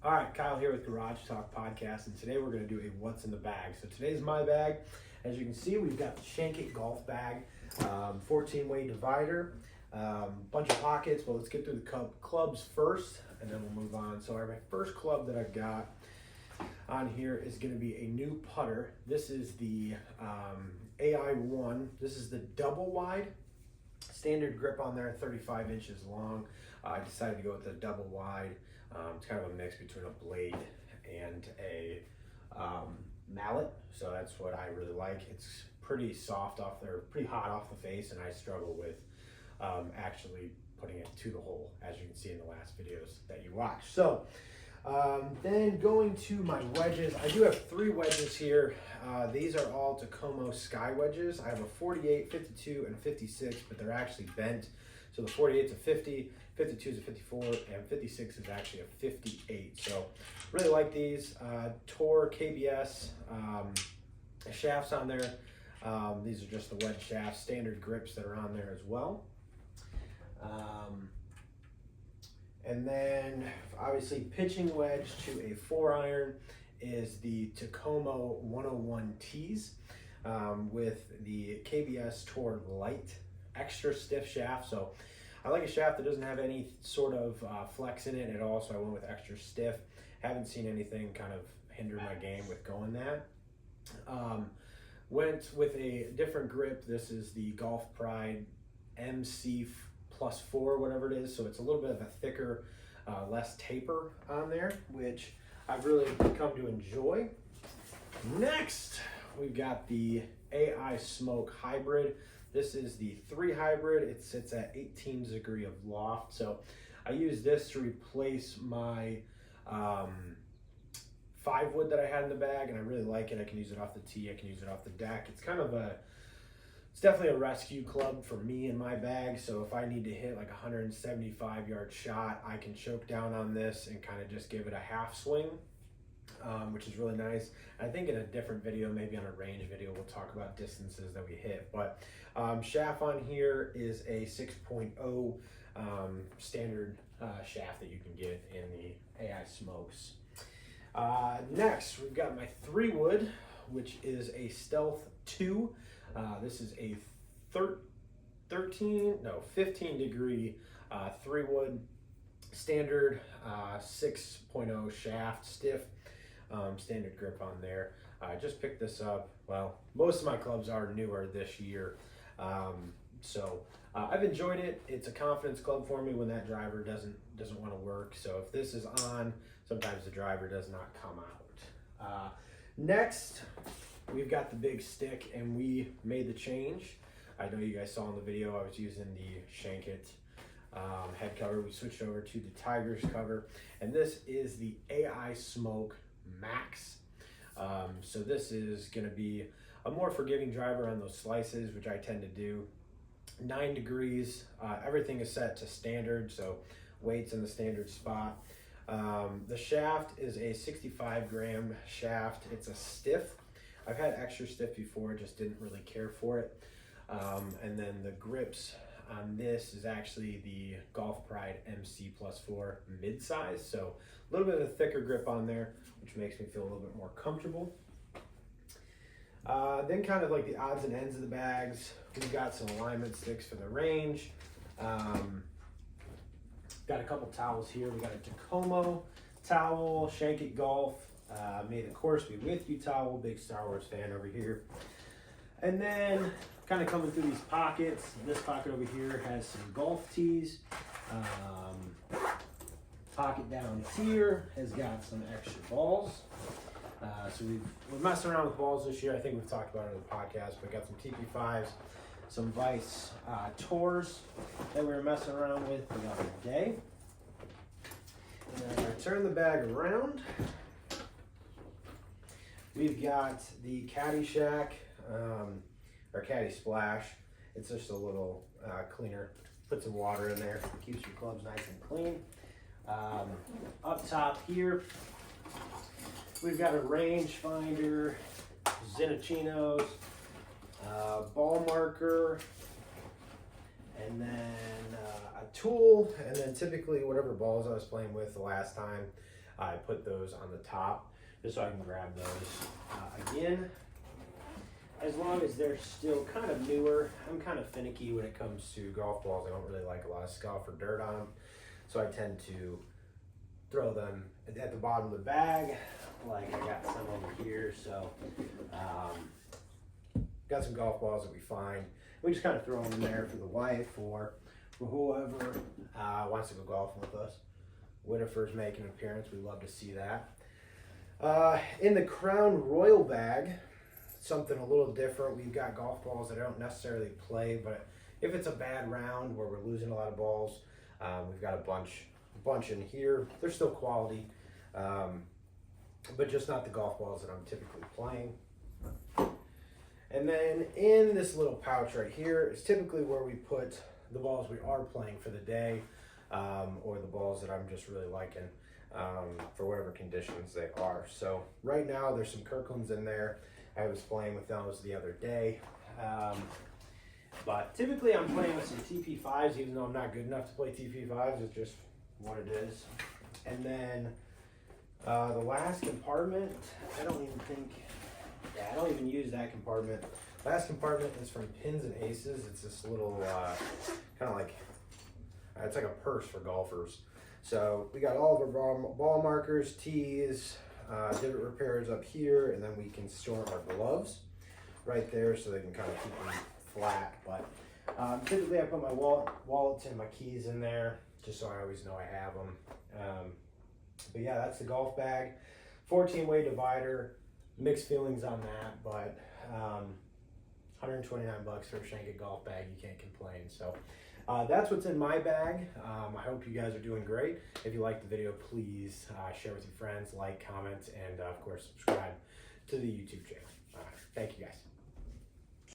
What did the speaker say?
All right, Kyle here with Garage Talk Podcast, and today we're going to do a What's in the Bag. So today's my bag. As you can see, we've got the Shankit golf bag, 14-way divider, bunch of pockets, but let's get through the clubs first, and then we'll move on. So my first club that I've got on here is going to be a new putter. This is the AI1. This is the double wide. Standard grip on there, 35 inches long. I decided to go with the double wide. It's kind of a mix between a blade and a mallet, so that's what I really like. It's pretty soft off there, pretty hot off the face, and I struggle with actually putting it to the hole, as you can see in the last videos that you watched. So then going to my wedges, I do have 3 wedges here. These are all Takomo Sky wedges. I have a 48, 52, and 56, but they're actually bent. So the 48 is a 50, 52 is a 54, and 56 is actually a 58. So really like these. Tor KBS shafts on there. These are just the wedge shafts, standard grips that are on there as well. And then obviously pitching wedge to a 4-iron is the Takomo 101 Ts with the KBS Tor Light extra stiff shaft. So I like a shaft that doesn't have any sort of flex in it at all, so I went with extra stiff. Haven't seen anything kind of hinder my game with going that. Went with a different grip. This is the Golf Pride MC plus 4, whatever it is. So it's a little bit of a thicker, less taper on there, which I've really come to enjoy. Next, we've got the AI Smoke Hybrid. This is the 3 hybrid. It sits at 18 degrees of loft. So I use this to replace my 5 wood that I had in the bag, and I really like it. I can use it off the tee, I can use it off the deck. It's definitely a rescue club for me in my bag. So if I need to hit like a 175-yard shot, I can choke down on this and kind of just give it a half swing, which is really nice. I think in a different video, maybe on a range video, we'll talk about distances that we hit. But shaft on here is a 6.0 standard shaft that you can get in the AI Smokes. Next, we've got my 3 wood, which is a Stealth 2. This is a 15 degree 3 wood standard 6.0 shaft, stiff, standard grip on there. I just picked this up. Well, most of my clubs are newer this year, so I've enjoyed it. It's a confidence club for me when that driver doesn't want to work. So if this is on, sometimes the driver does not come out. Next, we've got the big stick, and we made the change. I know you guys saw in the video I was using the Shankit head cover. We switched over to the Tigers cover, and this is the AI Smoke Max. So this is going to be a more forgiving driver on those slices, which I tend to do. 9 degrees, everything is set to standard, so weight's in the standard spot. The shaft is a 65-gram shaft. It's a stiff. I've had extra stiff before, just didn't really care for it. And then the grips on this is actually the Golf Pride MC plus 4 mid-size, so a little bit of a thicker grip on there, which makes me feel a little bit more comfortable. Then kind of like the odds and ends of the bags, we've got some alignment sticks for the range. Got a couple towels here. We got a Takomo towel, Shankit Golf, May the Course Be With You towel, big Star Wars fan over here. And then kind of coming through these pockets, this pocket over here has some golf tees. Pocket down here has got some extra balls. So we're messing around with balls this year. I think we've talked about it on the podcast, but got some TP5s, some Vice Tours that we were messing around with the other day. And then I turn the bag around. We've got the Caddyshack, or Caddy Splash. It's just a little cleaner. Put some water in there, keeps your clubs nice and clean. Up top here, we've got a rangefinder, Zinnichinos, ball marker, and then a tool, and then typically whatever balls I was playing with the last time. I put those on the top just so I can grab those. Again, as long as they're still kind of newer, I'm kind of finicky when it comes to golf balls. I don't really like a lot of scuff or dirt on them, so I tend to throw them at the bottom of the bag, like I got some over here. So got some golf balls that we find. We just kind of throw them in there for the wife or for whoever wants to go golfing with us. Whitaker's making an appearance. We love to see that. In the Crown Royal bag, something a little different. We've got golf balls that I don't necessarily play, but if it's a bad round where we're losing a lot of balls, we've got a bunch in here. They're still quality, but just not the golf balls that I'm typically playing. And then in this little pouch right here is typically where we put the balls we are playing for the day, or the balls that I'm just really liking for whatever conditions they are. So right now there's some Kirklands in there. I was playing with those the other day. But typically I'm playing with some TP5s, even though I'm not good enough to play TP5s. It's just what it is. And then the last compartment, I don't even use that compartment. Last compartment is from Pins and Aces. It's this little kind of like, it's like a purse for golfers. So we got all of our ball markers, tees, divot repairs up here, and then we can store our gloves right there so they can kind of keep them flat. But typically I put my wallets and my keys in there just so I always know I have them. But yeah, that's the golf bag. 14-way divider. Mixed feelings on that, but $129 for a Shankit golf bag. You can't complain. So that's what's in my bag. I hope you guys are doing great. If you liked the video, please share with your friends, like, comment, and of course subscribe to the YouTube channel.